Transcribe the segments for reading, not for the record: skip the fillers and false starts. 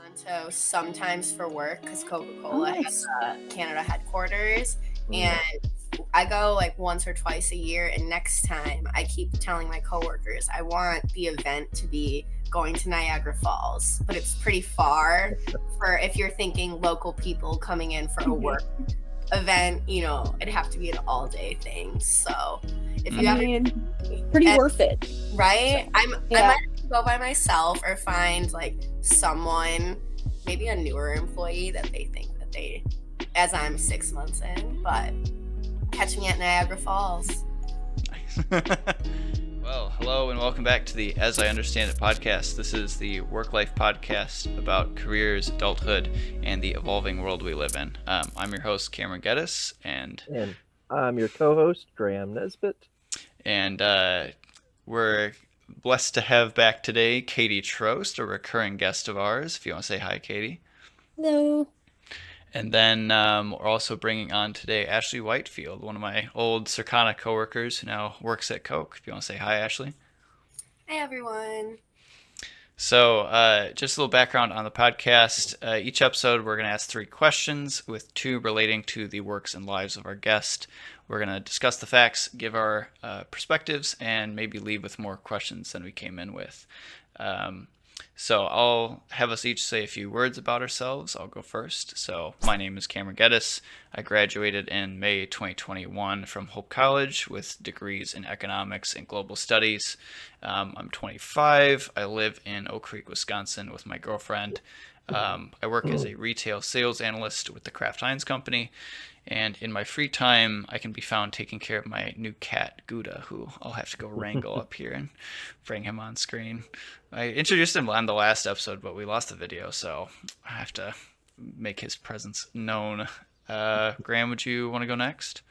Toronto sometimes for work because Oh, Coca-Cola has nice. Canada headquarters, Mm. and I go like once or twice a year. And next time, I keep telling my coworkers I want the event to be going to Niagara Falls, but it's pretty far for if you're thinking local people coming in for a work event. It'd have to be an all-day thing. So if you I ever mean, pretty and- worth it. right, I Yeah. might have to go by myself or find like someone, maybe a newer employee that they think that they, as I'm 6 months in, but catch me at Niagara Falls. Well, hello and welcome back to the As I Understand It podcast. This is the work-life podcast about careers, adulthood, and the evolving world we live in. I'm your host, Cameron Geddes, and I'm your co-host, Graham Nesbitt. We're blessed to have back today Katie Trost, a recurring guest of ours. If you want to say hi, Katie. Hello. And then we're also bringing on today Ashley Whitefield, one of my old Circana coworkers who now works at Coke. If you want to say hi, Ashley. Hi, everyone. So just a little background on the podcast. Each episode, we're going to ask 3 questions, with 2 relating to the works and lives of our guest. We're going to discuss the facts, give our perspectives, and maybe leave with more questions than we came in with. So I'll have us each say a few words about ourselves. I'll go first. So my name is Cameron Geddes. I graduated in May 2021 from Hope College with degrees in economics and global studies. I'm 25. I live in Oak Creek, Wisconsin with my girlfriend. I work as a retail sales analyst with the Kraft Heinz Company. And in my free time, I can be found taking care of my new cat, Gouda, who I'll have to go wrangle up here and bring him on screen. I introduced him on the last episode, but we lost the video, so I have to make his presence known. Graham, would you want to go next?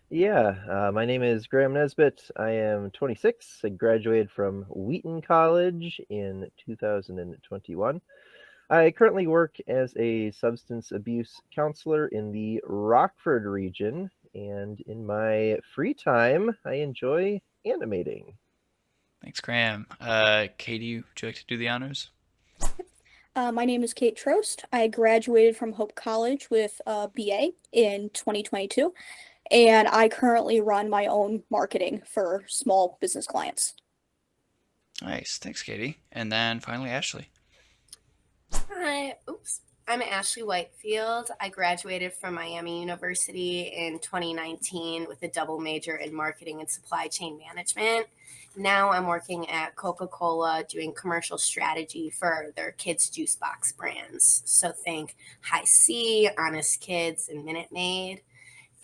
Yeah, my name is Graham Nesbitt. I am 26. I graduated from Wheaton College in 2021. I currently work as a substance abuse counselor in the Rockford region, and in my free time, I enjoy animating. Thanks, Graham. Katie, would you like to do the honors? My name is Kate Trost. I graduated from Hope College with a BA in 2022, and I currently run my own marketing for small business clients. Nice. Thanks, Katie. And then finally, Ashley. Hi. I'm Ashley Whitefield. I graduated from Miami University in 2019 with a double major in marketing and supply chain management. Now I'm working at Coca-Cola doing commercial strategy for their kids' juice box brands. So think High C, Honest Kids, and Minute Maid.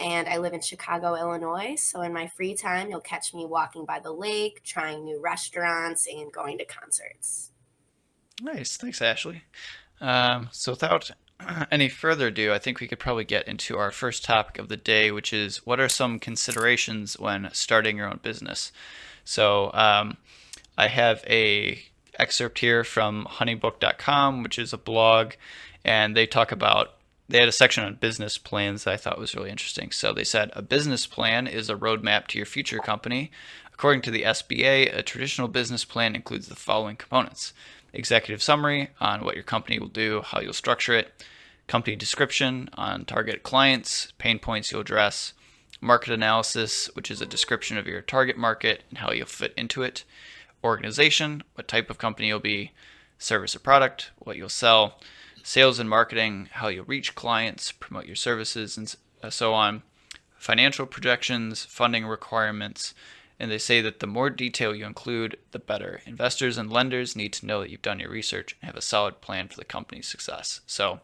And I live in Chicago, Illinois. So in my free time, you'll catch me walking by the lake, trying new restaurants, and going to concerts. Nice. Thanks, Ashley. So without any further ado, I think we could probably get into our first topic of the day, which is what are some considerations when starting your own business? So I have a excerpt here from Honeybook.com, which is a blog, and they had a section on business plans that I thought was really interesting. So they said a business plan is a roadmap to your future company. According to the SBA, a traditional business plan includes the following components: executive summary on what your company will do, how you'll structure it, company description on target clients, pain points you'll address, market analysis, which is a description of your target market and how you'll fit into it, organization, what type of company you'll be, service or product, what you'll sell, sales and marketing, how you'll reach clients, promote your services, and so on, financial projections, funding requirements. And they say that the more detail you include, the better. Investors and lenders need to know that you've done your research and have a solid plan for the company's success. So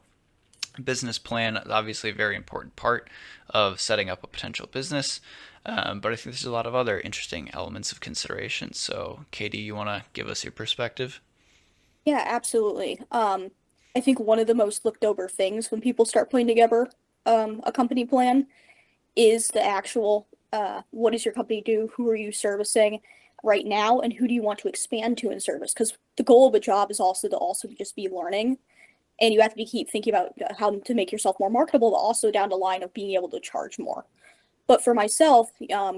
business plan is obviously a very important part of setting up a potential business. But I think there's a lot of other interesting elements of consideration. So Katie, you want to give us your perspective? Yeah, absolutely. I think one of the most looked over things when people start putting together a company plan is the actual what does your company do? Who are you servicing right now? And who do you want to expand to in service? Because the goal of a job is also to just be learning. And you have to keep thinking about how to make yourself more marketable, but also down the line of being able to charge more. But for myself,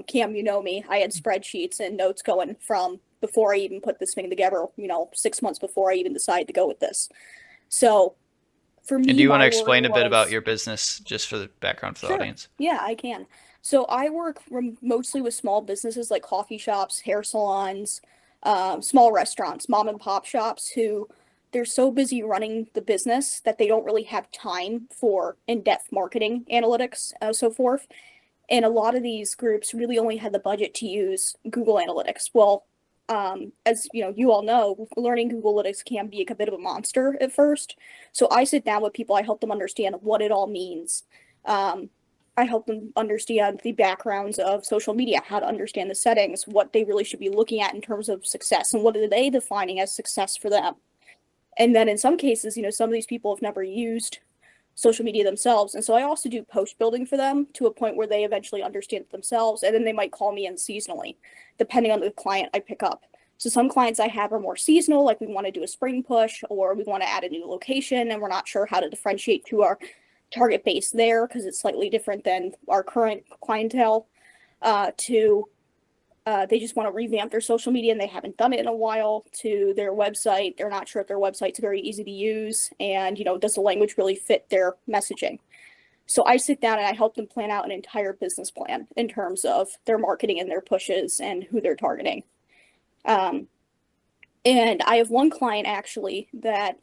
Cam, you know me, I had spreadsheets and notes going from before I even put this thing together, 6 months before I even decided to go with this. So for me, And do you want my to worry explain a bit about was your business just for the background for the sure. audience? Yeah, I can. So I work mostly with small businesses like coffee shops, hair salons, small restaurants, mom and pop shops who they're so busy running the business that they don't really have time for in-depth marketing analytics, so forth. And a lot of these groups really only had the budget to use Google Analytics. Well, as you all know, learning Google Analytics can be a bit of a monster at first. So I sit down with people, I help them understand what it all means. Um, I help them understand the backgrounds of social media, how to understand the settings, what they really should be looking at in terms of success, and what are they defining as success for them. And then in some cases, some of these people have never used social media themselves. And so I also do post building for them to a point where they eventually understand it themselves. And then they might call me in seasonally, depending on the client I pick up. So some clients I have are more seasonal, like we want to do a spring push or we want to add a new location and we're not sure how to differentiate to our target base there because it's slightly different than our current clientele. To They just want to revamp their social media and they haven't done it in a while, to their website. They're not sure if their website's very easy to use and, does the language really fit their messaging? So I sit down and I help them plan out an entire business plan in terms of their marketing and their pushes and who they're targeting. Um, and I have one client actually that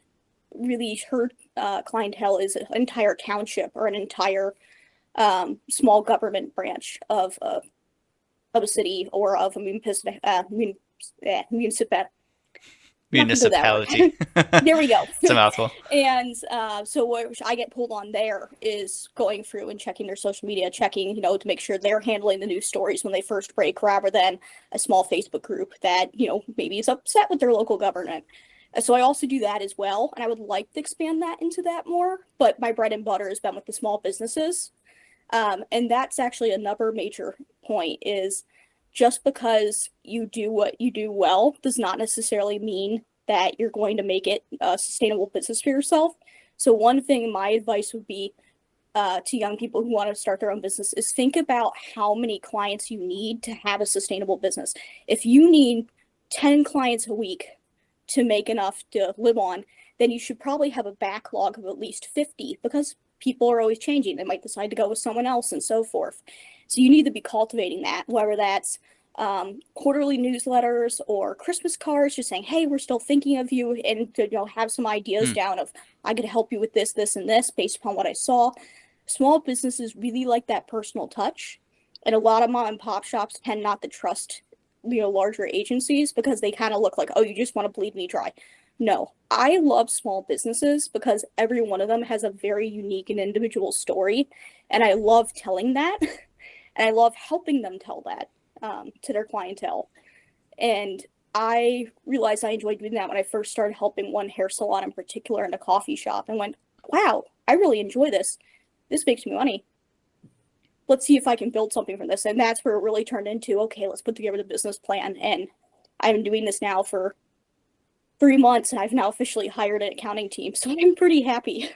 really her clientele is an entire township or an entire small government branch of a city or of a municipality. Not gonna go that Municipality. word. There we go. It's a mouthful. And so what I get pulled on there is going through and checking their social media, checking, to make sure they're handling the news stories when they first break, rather than a small Facebook group that, maybe is upset with their local government. So I also do that as well. And I would like to expand that into that more. But my bread and butter has been with the small businesses. And that's actually another major point is just because you do what you do well does not necessarily mean that you're going to make it a sustainable business for yourself. So one thing my advice would be to young people who want to start their own business is think about how many clients you need to have a sustainable business. If you need 10 clients a week to make enough to live on, then you should probably have a backlog of at least 50 because people are always changing. They might decide to go with someone else and so forth. So you need to be cultivating that, whether that's quarterly newsletters or Christmas cards, just saying, hey, we're still thinking of you, and to have some ideas down of, I could help you with this, this, and this based upon what I saw. Small businesses really like that personal touch. And a lot of mom and pop shops tend not to trust, larger agencies because they kind of look like, oh, you just want to bleed me dry. No, I love small businesses because every one of them has a very unique and individual story. And I love telling that. And I love helping them tell that to their clientele. And I realized I enjoyed doing that when I first started helping one hair salon in particular and a coffee shop and went, wow, I really enjoy this. This makes me money. Let's see if I can build something from this. And that's where it really turned into, okay, let's put together the business plan. And I've been doing this now for 3 months and I've now officially hired an accounting team. So I'm pretty happy.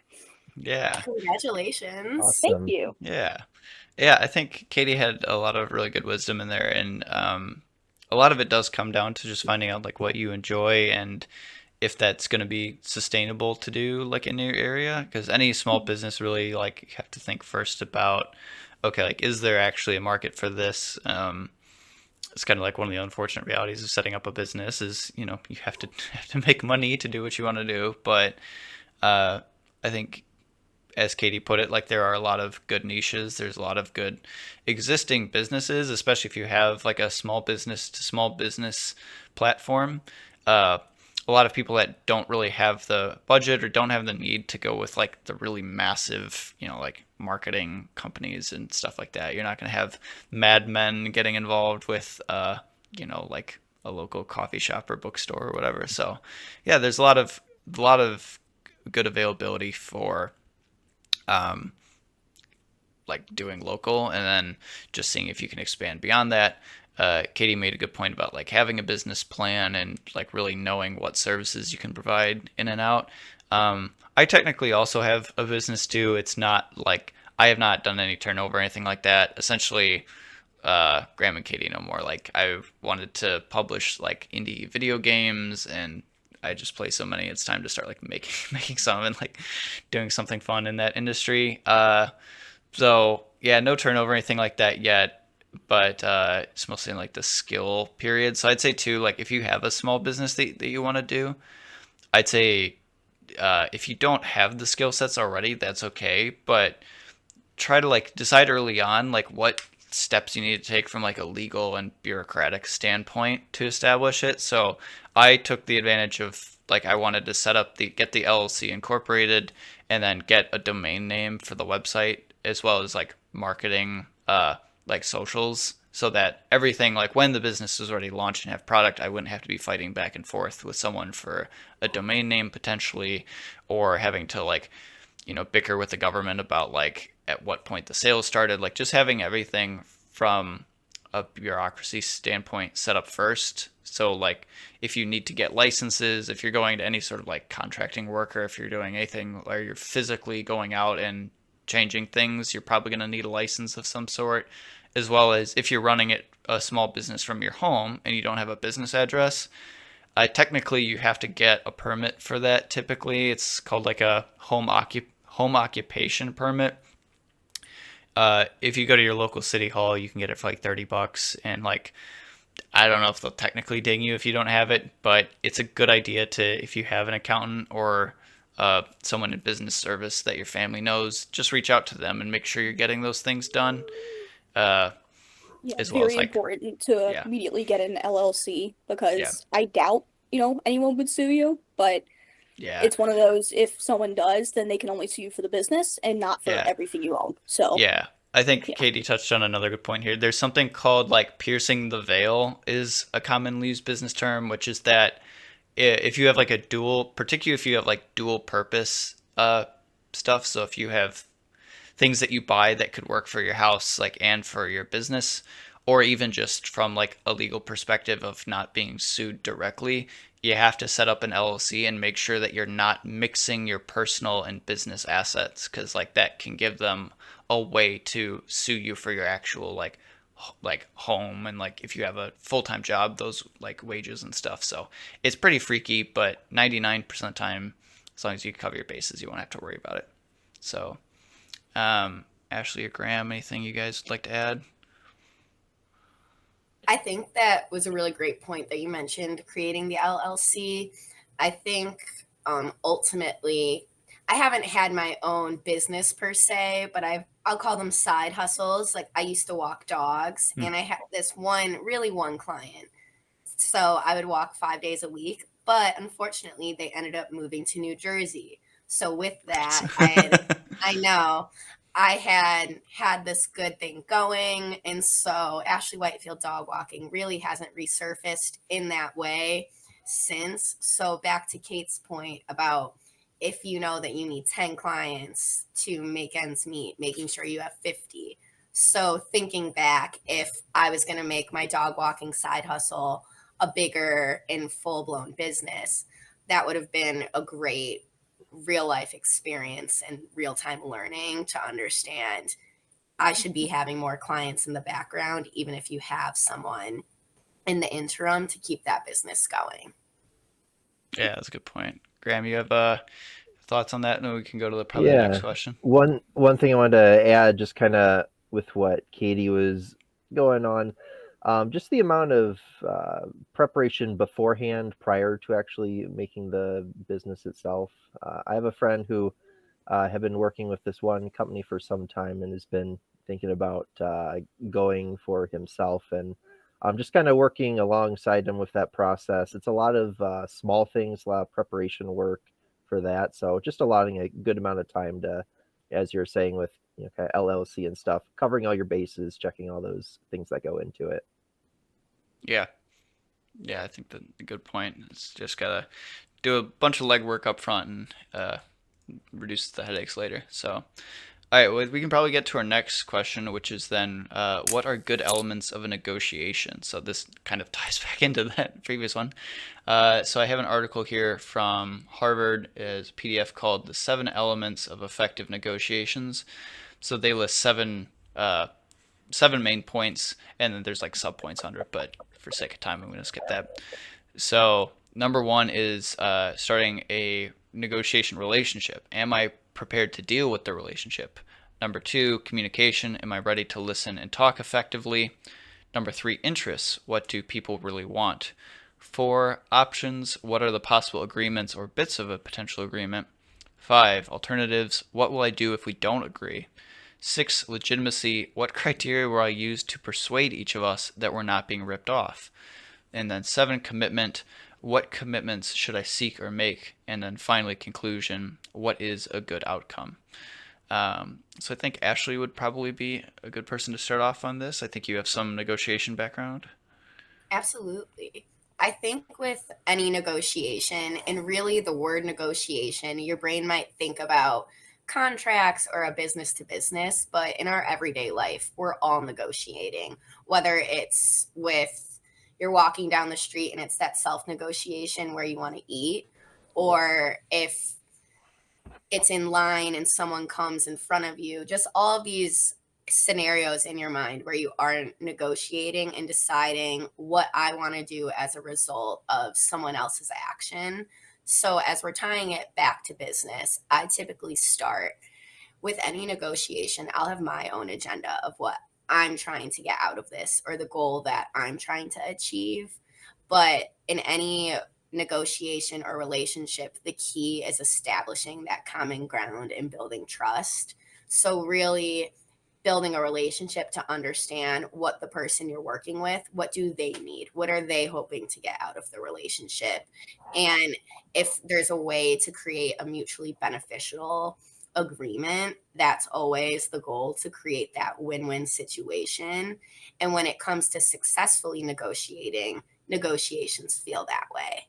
Yeah. Congratulations. Thank Awesome. you. Yeah. Yeah, I think Katie had a lot of really good wisdom in there, and a lot of it does come down to just finding out like what you enjoy and if that's going to be sustainable to do like in your area. Because any small business really like you have to think first about, okay, like is there actually a market for this? It's kind of like one of the unfortunate realities of setting up a business is you have to make money to do what you want to do, but I think as Katie put it, like there are a lot of good niches. There's a lot of good existing businesses, especially if you have like a small business to small business platform. A lot of people that don't really have the budget or don't have the need to go with like the really massive, like marketing companies and stuff like that. You're not going to have madmen getting involved with, like a local coffee shop or bookstore or whatever. So yeah, there's a lot of good availability for like doing local and then just seeing if you can expand beyond that. Katie made a good point about like having a business plan and like really knowing what services you can provide in and out. I technically also have a business too. It's not like I have not done any turnover or anything like that. Essentially, Graham and Katie know more. Like I wanted to publish like indie video games and I just play so many. It's time to start like making making some and like doing something fun in that industry. So yeah, no turnover or anything like that yet, but it's mostly in like the skill period. So I'd say too, like if you have a small business that you want to do, I'd say if you don't have the skill sets already, that's okay. But try to like decide early on like what steps you need to take from like a legal and bureaucratic standpoint to establish it. So I took the advantage of like I wanted to set up the get the LLC incorporated and then get a domain name for the website as well as like marketing like socials so that everything like when the business is already launched and have product, I wouldn't have to be fighting back and forth with someone for a domain name potentially or having to like bicker with the government about like at what point the sales started, like just having everything from a bureaucracy standpoint set up first. So like if you need to get licenses, if you're going to any sort of like contracting work or if you're doing anything where you're physically going out and changing things, you're probably going to need a license of some sort, as well as if you're running it a small business from your home and you don't have a business address, technically you have to get a permit for that. Typically it's called like a home occupation permit. If you go to your local city hall, you can get it for like $30, and like I don't know if they'll technically ding you if you don't have it, but it's a good idea to if you have an accountant or someone in business service that your family knows, just reach out to them and make sure you're getting those things done. Uh, Yeah, as well as very like important to yeah, immediately get an LLC yeah, because I doubt, anyone would sue you, but yeah, it's one of those, if someone does, then they can only sue you for the business and not for yeah. everything you own. So, Yeah, I think yeah. Katie touched on another good point here. There's something called like piercing the veil is a commonly used business term, which is that if you have like a dual, particularly if you have like dual purpose stuff. So if you have things that you buy that could work for your house, like and for your business, or even just from like a legal perspective of not being sued directly, you have to set up an LLC and make sure that you're not mixing your personal and business assets because like that can give them a way to sue you for your actual like home and like if you have a full-time job those like wages and stuff. So it's pretty freaky, but 99% of the time as long as you cover your bases you won't have to worry about it. So Ashley or Graham, anything you guys would like to add? I think that was a really great point that you mentioned, creating the LLC. I think ultimately, I haven't had my own business per se, but I'll call them side hustles. Like I used to walk dogs, Hmm. and I had this one client. So I would walk 5 days a week, but unfortunately, they ended up moving to New Jersey. So with that, I know I had this good thing going. And so Ashley Whitefield dog walking really hasn't resurfaced in that way since. So back to Kate's point about if you know that you need 10 clients to make ends meet, making sure you have 50. So thinking back, if I was going to make my dog walking side hustle a bigger and full blown business, that would have been a great real life experience and real time learning to understand I should be having more clients in the background, even if you have someone in the interim to keep that business going. Yeah, that's a good point. Graham, you have thoughts on that? And we can go to probably the next Yeah. question. One thing I wanted to add, just kind of with what Katie was going on, just the amount of preparation beforehand prior to actually making the business itself. I have a friend who have been working with this one company for some time and has been thinking about going for himself, and I'm just kind of working alongside him with that process. It's a lot of small things, a lot of preparation work for that. So just allowing a good amount of time to, as you're saying, with kind of LLC and stuff, covering all your bases, checking all those things that go into it. Yeah, yeah, I think the good point. It's just gotta do a bunch of legwork up front and reduce the headaches later. So, all right, well, we can probably get to our next question, which is then, what are good elements of a negotiation? So this kind of ties back into that previous one. So I have an article here from Harvard, as a PDF called "The 7 Elements of Effective Negotiations." So they list seven main points, and then there's like sub points under it. But for sake of time, I'm going to skip that. So number one is starting a negotiation relationship. Am I prepared to deal with the relationship? Number two, communication. Am I ready to listen and talk effectively? Number three, interests. What do people really want? Four, options. What are the possible agreements or bits of a potential agreement? Five, alternatives. What will I do if we don't agree? Six, legitimacy. What criteria will I use to persuade each of us that we're not being ripped off? And then seven, commitment. What commitments should I seek or make? And then finally, conclusion. What is a good outcome? So I think Ashley would probably be a good person to start off on this. I think you have some negotiation background. Absolutely. I think with any negotiation, and really the word negotiation, your brain might think about contracts or a business to business, but in our everyday life, we're all negotiating, whether it's with you're walking down the street and it's that self negotiation where you want to eat, or if it's in line and someone comes in front of you, just all of these scenarios in your mind where you are negotiating and deciding what I want to do as a result of someone else's action. So, as we're tying it back to business, I typically start with any negotiation. I'll have my own agenda of what I'm trying to get out of this or the goal that I'm trying to achieve. But in any negotiation or relationship, the key is establishing that common ground and building trust. So, really, building a relationship to understand what the person you're working with, what do they need? What are they hoping to get out of the relationship? And if there's a way to create a mutually beneficial agreement, that's always the goal, to create that win-win situation. And when it comes to successfully negotiating, negotiations feel that way.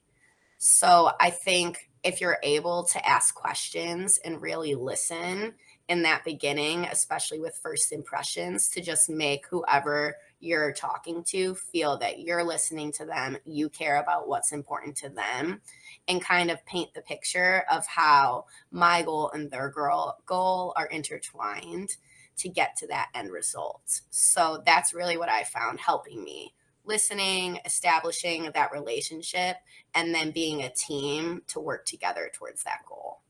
So I think if you're able to ask questions and really listen in that beginning, especially with first impressions, to just make whoever you're talking to feel that you're listening to them, you care about what's important to them, and kind of paint the picture of how my goal and their goal are intertwined to get to that end result. So that's really what I found helping me: listening, establishing that relationship, and then being a team to work together towards that goal.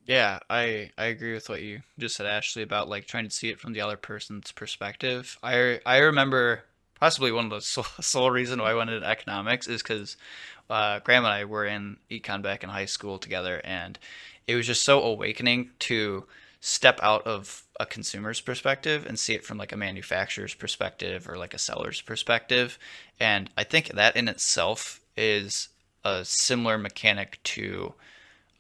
Yeah, I agree with what you just said, Ashley, about like trying to see it from the other person's perspective. I remember possibly one of the sole reason why I went into economics is because Graham and I were in econ back in high school together, and it was just so awakening to step out of a consumer's perspective and see it from like a manufacturer's perspective or like a seller's perspective. And I think that in itself is a similar mechanic to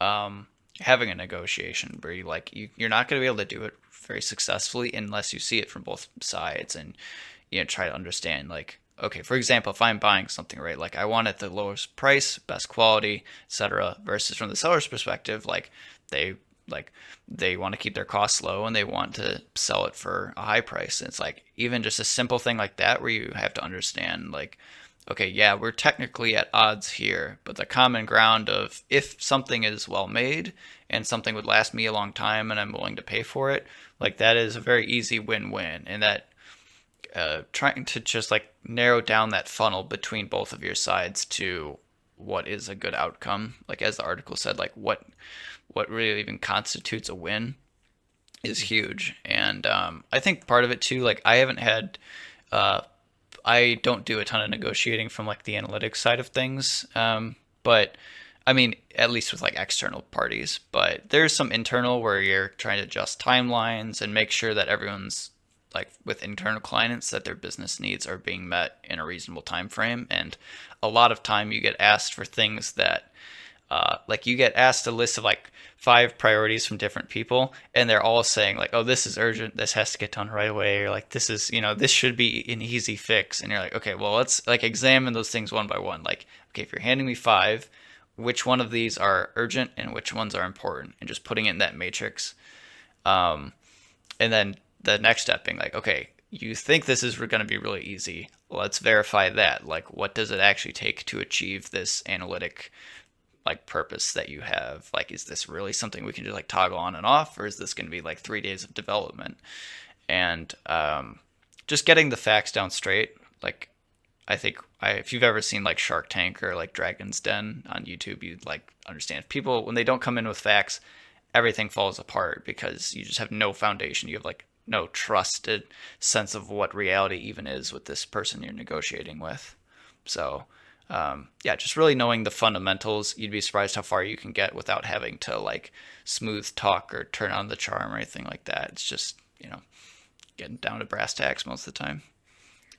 um, having a negotiation where you're not going to be able to do it very successfully unless you see it from both sides and try to understand, like, okay, for example, if I'm buying something, right, like I want it the lowest price, best quality, etc., versus from the seller's perspective, they like they want to keep their costs low and they want to sell it for a high price. And it's like even just a simple thing like that where you have to understand, like, okay, yeah, we're technically at odds here, but the common ground of if something is well made and something would last me a long time and I'm willing to pay for it, like that is a very easy win-win. And that trying to just like narrow down that funnel between both of your sides to what is a good outcome, like as the article said, like what really even constitutes a win is huge. And I think part of it too, like uh, I don't do a ton of negotiating from like the analytics side of things, but I mean, at least with like external parties. But there's some internal where you're trying to adjust timelines and make sure that everyone's like with internal clients that their business needs are being met in a reasonable time frame. And a lot of time you get asked for things that like you get asked a list of like 5 priorities from different people and they're all saying like, oh, this is urgent, this has to get done right away, or like this is, this should be an easy fix. And you're like, okay, well, let's like examine those things one by one. Like, okay, if you're handing me 5, which one of these are urgent and which ones are important, and just putting it in that matrix. um, and then the next step being like, okay, you think this is going to be really easy, let's verify that. Like, what does it actually take to achieve this analytic like purpose that you have? Like, is this really something we can just like toggle on and off, or is this going to be like 3 days of development? And just getting the facts down straight, like I think if you've ever seen like Shark Tank or like Dragon's Den on YouTube, you'd like understand people when they don't come in with facts, everything falls apart because you just have no foundation. You have like no trusted sense of what reality even is with this person you're negotiating with. So, yeah, just really knowing the fundamentals, you'd be surprised how far you can get without having to like smooth talk or turn on the charm or anything like that. It's just, getting down to brass tacks most of the time.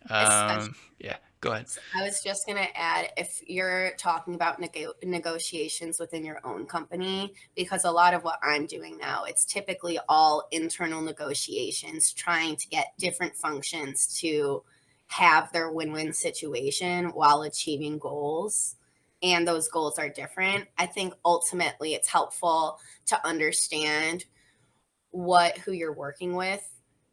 Especially, Yeah, go ahead. I was just going to add, if you're talking about negotiations within your own company, because a lot of what I'm doing now, it's typically all internal negotiations, trying to get different functions to have their win-win situation while achieving goals. And those goals are different. I think ultimately it's helpful to understand who you're working with,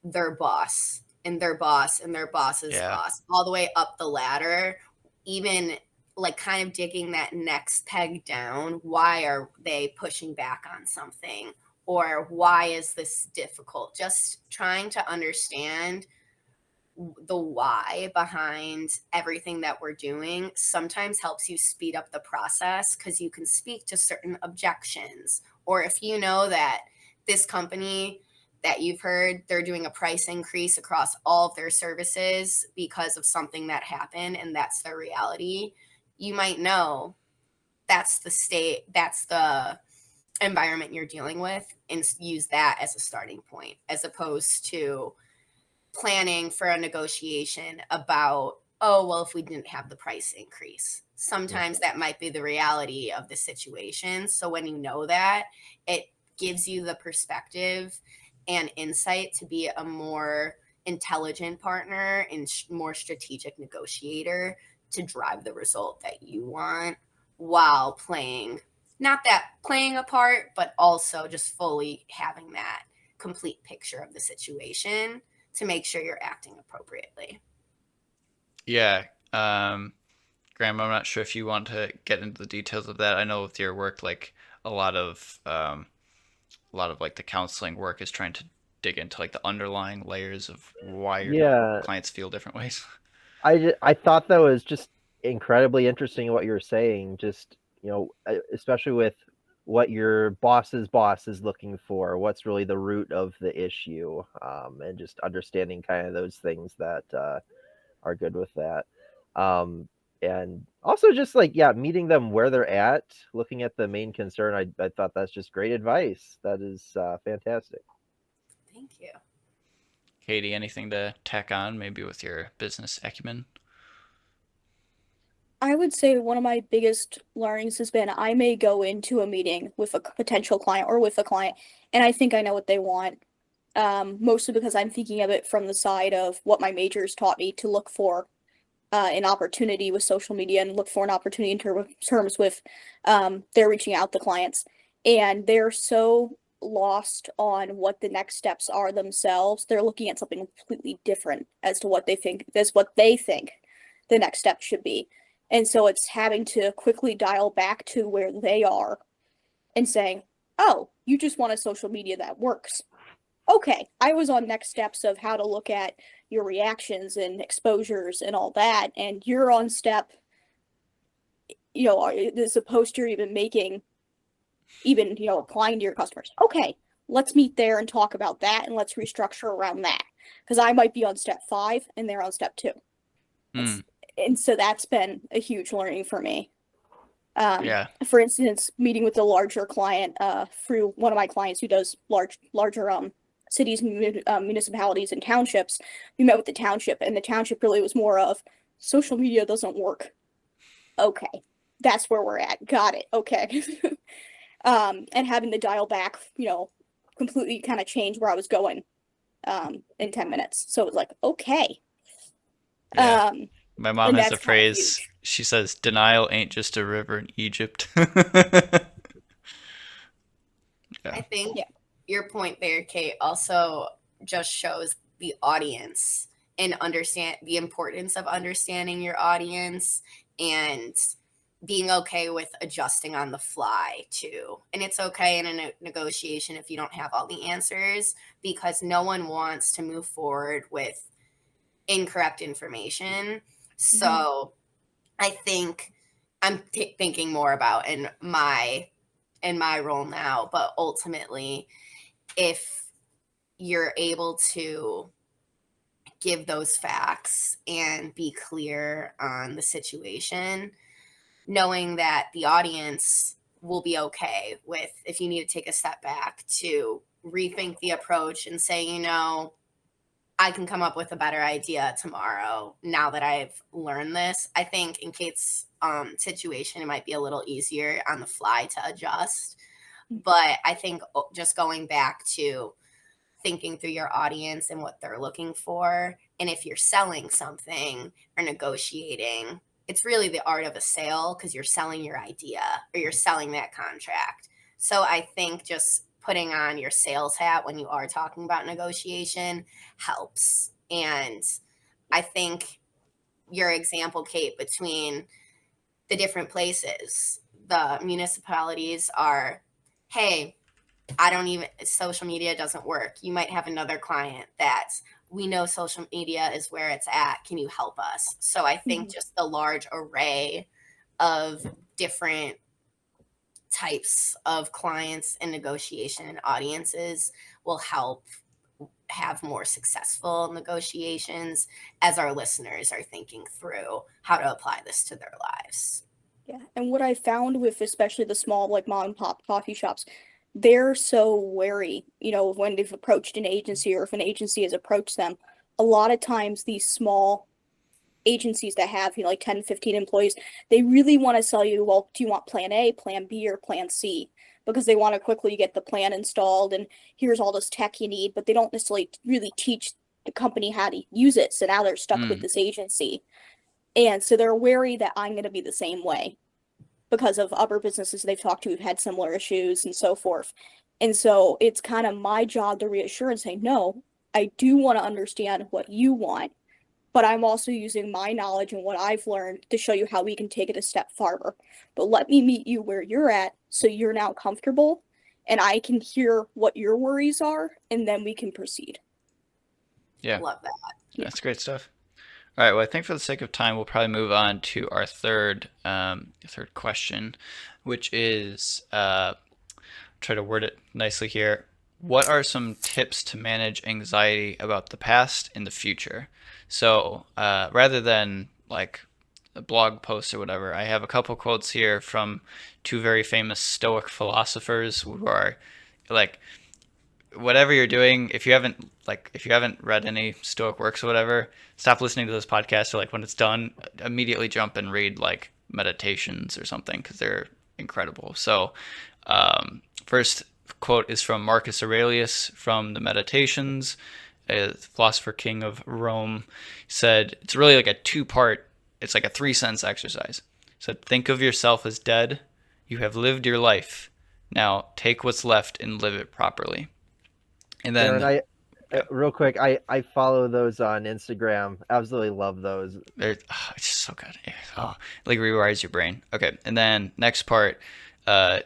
their boss and their boss and their boss's Yeah. boss, all the way up the ladder, even like kind of digging that next peg down. Why are they pushing back on something? Or why is this difficult? Just trying to understand the why behind everything that we're doing sometimes helps you speed up the process, because you can speak to certain objections. Or if you know that this company that you've heard, they're doing a price increase across all of their services because of something that happened and that's their reality, you might know that's the state, that's the environment you're dealing with, and use that as a starting point, as opposed to planning for a negotiation about, oh, well, if we didn't have the price increase. Sometimes that might be the reality of the situation. So when you know that, it gives you the perspective and insight to be a more intelligent partner and more strategic negotiator to drive the result that you want, while playing, not that playing a part, but also just fully having that complete picture of the situation to make sure you're acting appropriately. Yeah. Graham, I'm not sure if you want to get into the details of that. I know with your work, like a lot of like the counseling work is trying to dig into like the underlying layers of why your Yeah, clients feel different ways. I thought that was just incredibly interesting what you were saying. Just especially with what your boss's boss is looking for, what's really the root of the issue, and just understanding kind of those things that are good with that. And also just like, yeah, meeting them where they're at, looking at the main concern. I thought that's just great advice. That is fantastic. Thank you. Katie, anything to tack on maybe with your business acumen? I would say one of my biggest learnings has been I may go into a meeting with a potential client or with a client, and I think I know what they want. Mostly because I'm thinking of it from the side of what my majors taught me to look for an opportunity with social media and look for an opportunity in terms with they're reaching out to clients, and they're so lost on what the next steps are themselves. They're looking at something completely different as to what they think the next step should be. And so it's having to quickly dial back to where they are and saying, oh, you just want a social media that works. Okay, I was on next steps of how to look at your reactions and exposures and all that, and you're on step, as a post you're even making, applying to your customers. Okay, let's meet there and talk about that, and let's restructure around that, because I might be on step 5 and they're on step 2. Hmm. And so that's been a huge learning for me. Yeah. For instance, meeting with a larger client through one of my clients who does larger cities, municipalities, and townships. We met with the township, and the township really was more of social media doesn't work. Okay, that's where we're at. Got it. Okay. And having to dial back, completely kind of change where I was going in 10 minutes. So it was like, okay. Yeah. My mom And has a that's kind of phrase. huge. She says, "Denial ain't just a river in Egypt." I Yeah. think Yeah. your point there, Kate, also just shows the audience and understand the importance of understanding your audience and being okay with adjusting on the fly too. And it's okay in a negotiation if you don't have all the answers, because no one wants to move forward with incorrect information. So I think I'm thinking more about in my role now, but ultimately, if you're able to give those facts and be clear on the situation, knowing that the audience will be okay with, if you need to take a step back, to rethink the approach and say, I can come up with a better idea tomorrow now that I've learned this. I think in Kate's situation, it might be a little easier on the fly to adjust. But I think just going back to thinking through your audience and what they're looking for, and if you're selling something or negotiating, it's really the art of a sale because you're selling your idea or you're selling that contract. So I think just putting on your sales hat when you are talking about negotiation helps. And I think your example, Kate, between the different places, the municipalities are, hey, social media doesn't work. You might have another client that we know social media is where it's at. Can you help us? So I think just the large array of different types of clients and negotiation and audiences will help have more successful negotiations as our listeners are thinking through how to apply this to their lives. Yeah, and what I found with especially the small like mom and pop coffee shops, they're so wary, when they've approached an agency or if an agency has approached them. A lot of times these small agencies that have, like 10, 15 employees, they really want to sell you, well, do you want plan A, plan B, or plan C? Because they want to quickly get the plan installed and here's all this tech you need, but they don't necessarily really teach the company how to use it. So now they're stuck with this agency. And so they're wary that I'm going to be the same way because of other businesses they've talked to who've had similar issues and so forth. And so it's kind of my job to reassure and say, no, I do want to understand what you want, but I'm also using my knowledge and what I've learned to show you how we can take it a step farther. But let me meet you where you're at so you're now comfortable and I can hear what your worries are and then we can proceed. Yeah. Love that. That's great stuff. All right. Well, I think for the sake of time, we'll probably move on to our third question, which is try to word it nicely here. What are some tips to manage anxiety about the past and the future? So rather than like a blog post or whatever, I have a couple quotes here from two very famous Stoic philosophers who are like, whatever you're doing, if you haven't read any Stoic works or whatever, stop listening to this podcast, or like when it's done, immediately jump and read like Meditations or something because they're incredible. So first quote is from Marcus Aurelius from the Meditations, a philosopher king of Rome. He said it's really like it's like a 3-sentence exercise. He said, think of yourself as dead. You have lived your life. Now take what's left and live it properly. And then Aaron, real quick, I follow those on Instagram. Absolutely love those. it's just so good. Like rewires your brain. Okay, and then next part,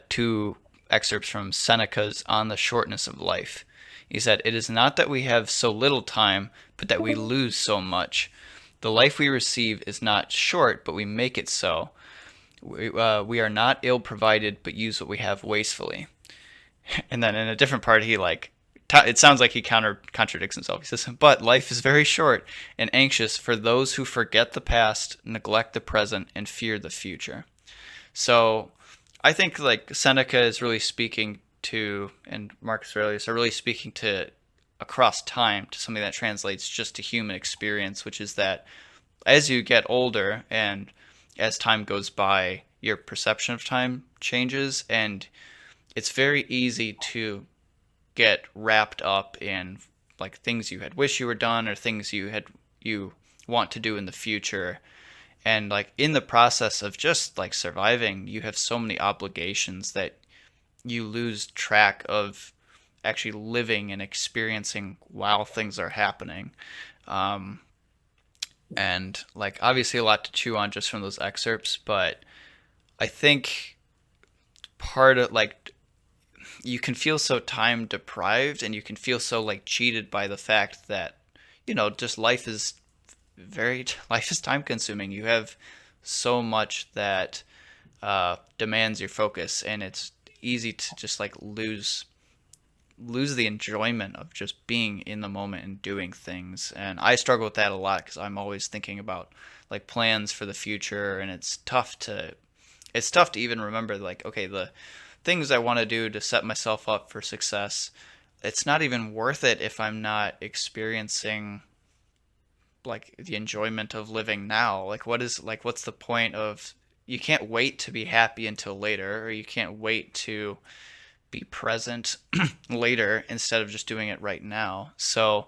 2 excerpts from Seneca's On the Shortness of Life. He said, "It is not that we have so little time, but that we lose so much. The life we receive is not short, but we make it so. We are not ill provided, but use what we have wastefully." And then in a different part, he it sounds like he contradicts himself. He says, "But life is very short and anxious for those who forget the past, neglect the present, and fear the future." So I think like Seneca is really speaking to, and Marcus Aurelius are really speaking to across time to something that translates just to human experience, which is that as you get older and as time goes by, your perception of time changes, and it's very easy to get wrapped up in like things you had wished you were done or things you want to do in the future. And like in the process of just like surviving, you have so many obligations that you lose track of actually living and experiencing while things are happening. And like obviously a lot to chew on just from those excerpts, but I think part of like you can feel so time deprived and you can feel so like cheated by the fact that just life is life is time consuming. You have so much that demands your focus, and it's easy to just like lose the enjoyment of just being in the moment and doing things. And I struggle with that a lot because I'm always thinking about like plans for the future, and it's tough to even remember like, okay, the things I want to do to set myself up for success, it's not even worth it if I'm not experiencing like the enjoyment of living now. Like what's the point of, you can't wait to be happy until later, or you can't wait to be present later instead of just doing it right now. So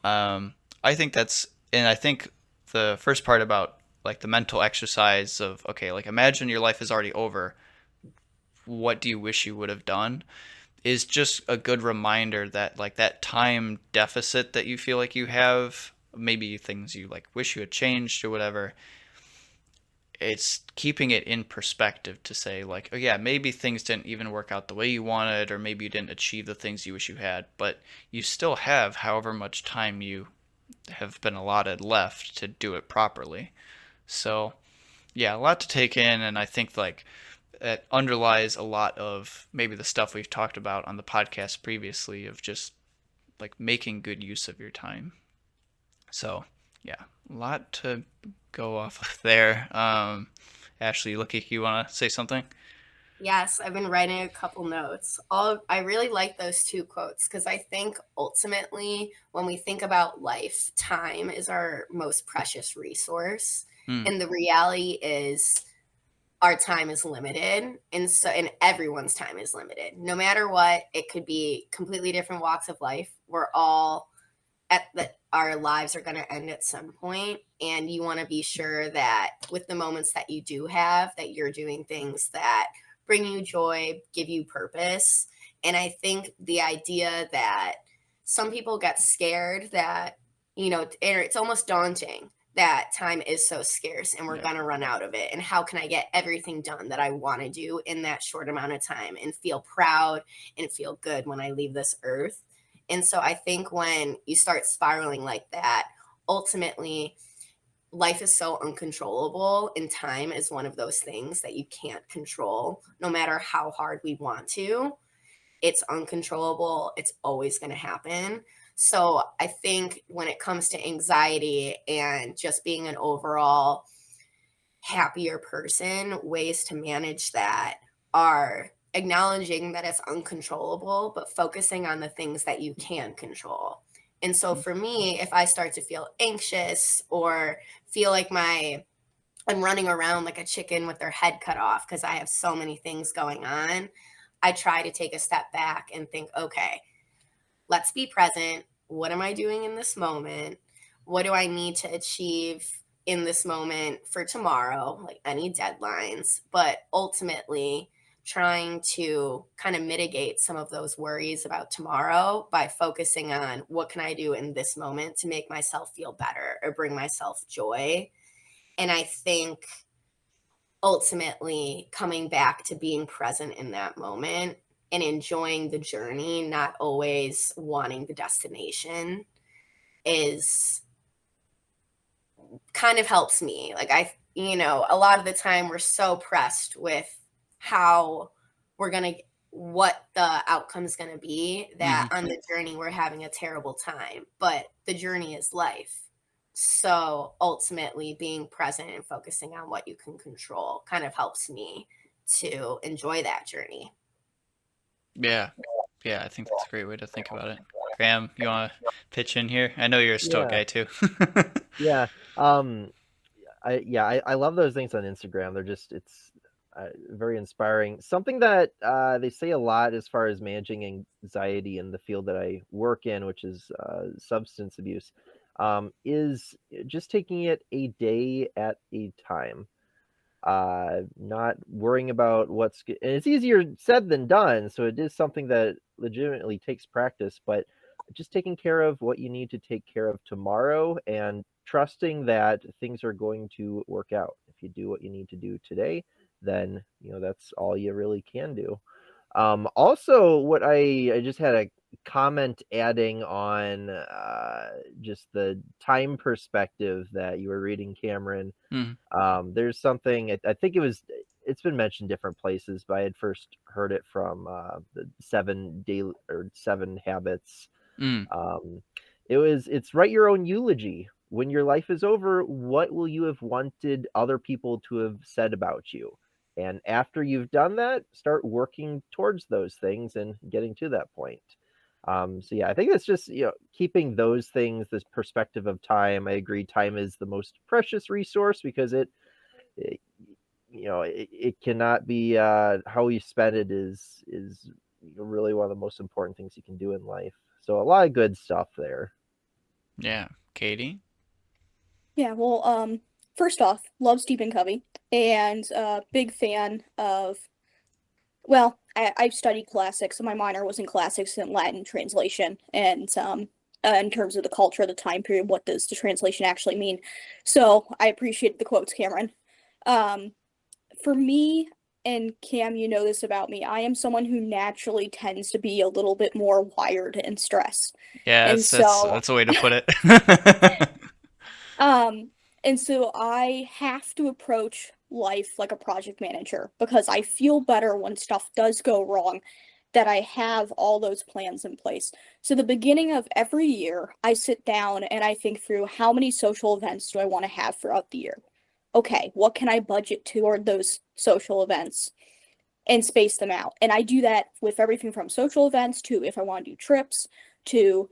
I think and I think the first part about like the mental exercise of, okay, like imagine your life is already over. What do you wish you would have done? Is just a good reminder that like that time deficit that you feel like you have, maybe things you like wish you had changed or whatever, it's keeping it in perspective to say like, oh yeah, maybe things didn't even work out the way you wanted, or maybe you didn't achieve the things you wish you had, but you still have however much time you have been allotted left to do it properly. So yeah, a lot to take in, and I think like it underlies a lot of maybe the stuff we've talked about on the podcast previously of just like making good use of your time. So yeah, a lot to go off of there. Ashley, look like you want to say something? Yes, I've been writing a couple notes. I really like those two quotes because I think ultimately when we think about life, time is our most precious resource. Hmm. And the reality is our time is limited, and everyone's time is limited. No matter what, it could be completely different walks of life. We're all our lives are going to end at some point, and you want to be sure that with the moments that you do have, that you're doing things that bring you joy, give you purpose. And I think the idea that some people get scared that, it's almost daunting that time is so scarce and we're Yeah. going to run out of it. And how can I get everything done that I want to do in that short amount of time and feel proud and feel good when I leave this earth? And so I think when you start spiraling like that, ultimately life is so uncontrollable, and time is one of those things that you can't control no matter how hard we want to. It's uncontrollable. It's always going to happen. So I think when it comes to anxiety and just being an overall happier person, ways to manage that are acknowledging that it's uncontrollable, but focusing on the things that you can control. And so for me, if I start to feel anxious or feel like I'm running around like a chicken with their head cut off because I have so many things going on, I try to take a step back and think, okay, let's be present. What am I doing in this moment? What do I need to achieve in this moment for tomorrow? Like any deadlines, but ultimately trying to kind of mitigate some of those worries about tomorrow by focusing on what can I do in this moment to make myself feel better or bring myself joy. And I think ultimately coming back to being present in that moment and enjoying the journey, not always wanting the destination, is kind of helps me. Like a lot of the time we're so pressed with how we're going to, what the outcome's going to be, that Mm-hmm. on the journey we're having a terrible time, but the journey is life. So ultimately being present and focusing on what you can control kind of helps me to enjoy that journey. Yeah. Yeah, I think that's a great way to think about it. Graham, you want to pitch in here? I know you're a Stoic Yeah, guy too. yeah. Um, I love those things on Instagram. They're just very inspiring. Something that they say a lot as far as managing anxiety in the field that I work in, which is substance abuse, is just taking it a day at a time. Not worrying about and it's easier said than done, so it is something that legitimately takes practice, but just taking care of what you need to take care of tomorrow and trusting that things are going to work out. If you do what you need to do today, then that's all you really can do. Also, what I just had a comment adding on just the time perspective that you were reading, Cameron. Mm. There's something, I think it's been mentioned different places, but I had first heard it from the 7 Habits. Mm. It's write your own eulogy. When your life is over, what will you have wanted other people to have said about you? And after you've done that, start working towards those things and getting to that point. So yeah, I think it's just, keeping those things, this perspective of time. I agree, time is the most precious resource because it it cannot be, how you spend it is really one of the most important things you can do in life. So a lot of good stuff there. Yeah. Katie? Yeah, well, first off, love Stephen Covey, and big fan of. Well, I've studied classics, so my minor was in classics and Latin translation, and in terms of the culture of the time period, what does the translation actually mean? So I appreciate the quotes, Cameron. Um, for me and Cam, you know this about me. I am someone who naturally tends to be a little bit more wired in stress. Yeah, And so that's a way to put it. Um, and so I have to approach life like a project manager because I feel better when stuff does go wrong that I have all those plans in place. So the beginning of every year, I sit down and I think through how many social events do I want to have throughout the year? Okay, what can I budget toward those social events and space them out? And I do that with everything from social events to if I want to do trips to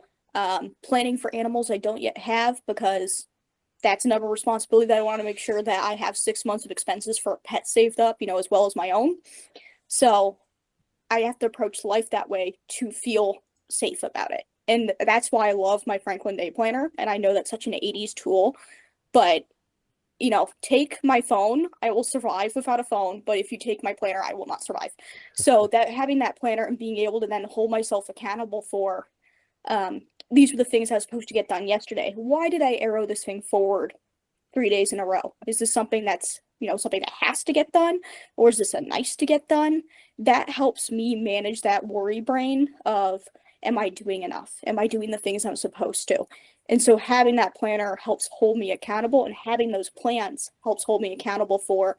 planning for animals I don't yet have because that's another responsibility that I want to make sure that I have 6 months of expenses for a pet saved up, as well as my own. So I have to approach life that way to feel safe about it. And that's why I love my Franklin Day Planner. And I know that's such an 80s tool, but take my phone, I will survive without a phone, but if you take my planner, I will not survive. So that having that planner and being able to then hold myself accountable for these were the things I was supposed to get done yesterday. Why did I arrow this thing forward 3 days in a row? Is this something that's, something that has to get done? Or is this a nice to get done? That helps me manage that worry brain of, am I doing enough? Am I doing the things I'm supposed to? And so having that planner helps hold me accountable, and having those plans helps hold me accountable for,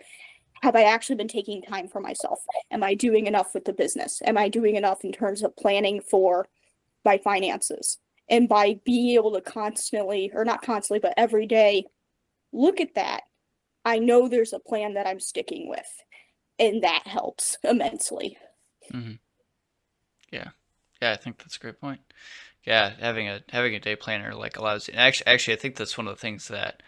have I actually been taking time for myself? Am I doing enough with the business? Am I doing enough in terms of planning for my finances? And by being able to constantly, or not constantly, but every day, look at that, I know there's a plan that I'm sticking with. And that helps immensely. Hmm. Yeah. Yeah, I think that's a great point. Yeah, having a day planner like allows you. Actually, I think that's one of the things that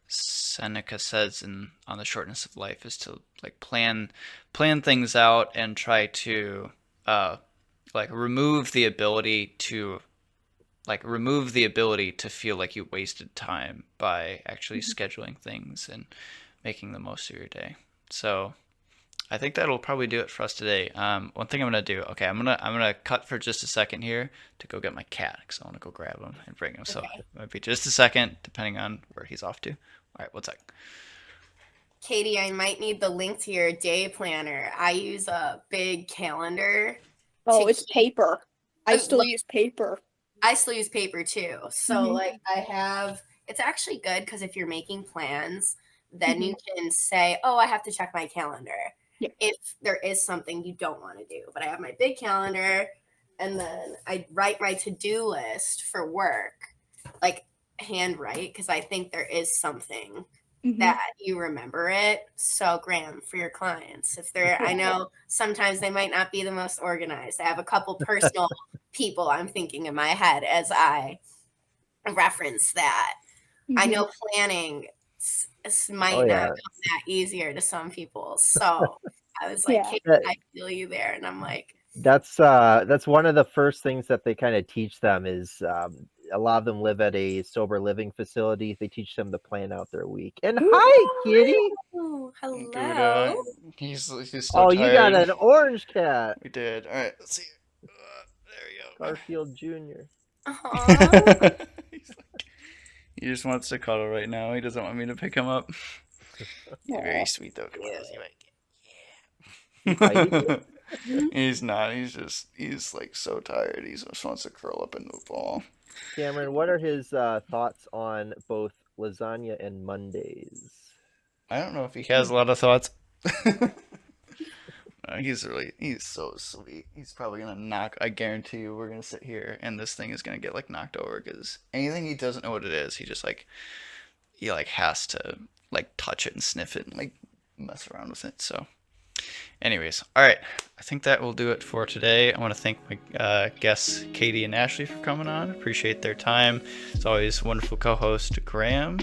Seneca says on the shortness of life is to like plan things out and try to uh like remove the ability to feel like you wasted time by actually scheduling things and making the most of your day. So I think that'll probably do it for us today. One thing I'm gonna do. Okay, I'm gonna cut for just a second here to go get my cat because I want to go grab him and bring him. So Okay. it might be just a second, depending on where he's off to. All right, one sec. Katie, I might need the link to your day planner. I use a big calendar. Oh, to it's keep, paper. I still look, use paper. I still use paper too. So Mhm. like I have, it's actually good because if you're making plans, then you Mhm. can say, oh, I have to check my calendar Yeah. if there is something you don't want to do. But I have my big calendar, and then I write my to-do list for work, like handwrite, because I think there is something Mhm. that you remember it. So, Graham, for your clients, if they're, I know sometimes they might not be the most organized. I have a couple personal people I'm thinking in my head as I reference that. I Mhm. know planning Oh might not yeah. come that easier to some people. So, I was like, Yeah. hey, That, I feel you there. And I'm like, that's one of the first things that they kind of teach them is, a lot of them live at a sober living facility. They teach them to plan out their week. And hi, kitty. oh, Give it a. hello. He's so Oh, you got tired. an orange cat, We did. All right, let's see. There Garfield Jr. Aw. we go. He just wants to cuddle right now. He doesn't want me to pick him up. He's very Aw. sweet though. Come on, Yeah. let's see He bites what you. He's not. He's like so tired. He just wants to curl up into a ball. Cameron, what are his thoughts on both lasagna and Mondays? I don't know if he has a lot of thoughts. He's so sweet. He's probably gonna knock. I guarantee you, we're gonna sit here and this thing is gonna get like knocked over because anything he doesn't know what it is, he like has to like touch it and sniff it and like mess around with it. So, anyways, all right. I think that will do it for today. I want to thank my guests, Katie and Ashley, for coming on. Appreciate their time. It's always wonderful co-host Graham.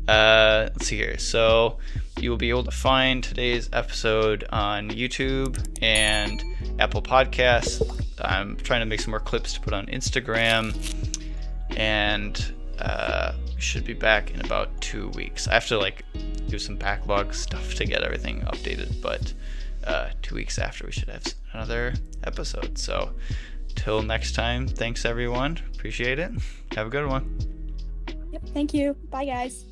Let's see here. So you will be able to find today's episode on YouTube and Apple Podcasts. I'm trying to make some more clips to put on Instagram, and should be back in about 2 weeks. I have to like do some backlog stuff to get everything updated, but 2 weeks after we should have another episode. So till next time, thanks everyone. Appreciate it. Have a good one. Yep, thank you. Bye, guys.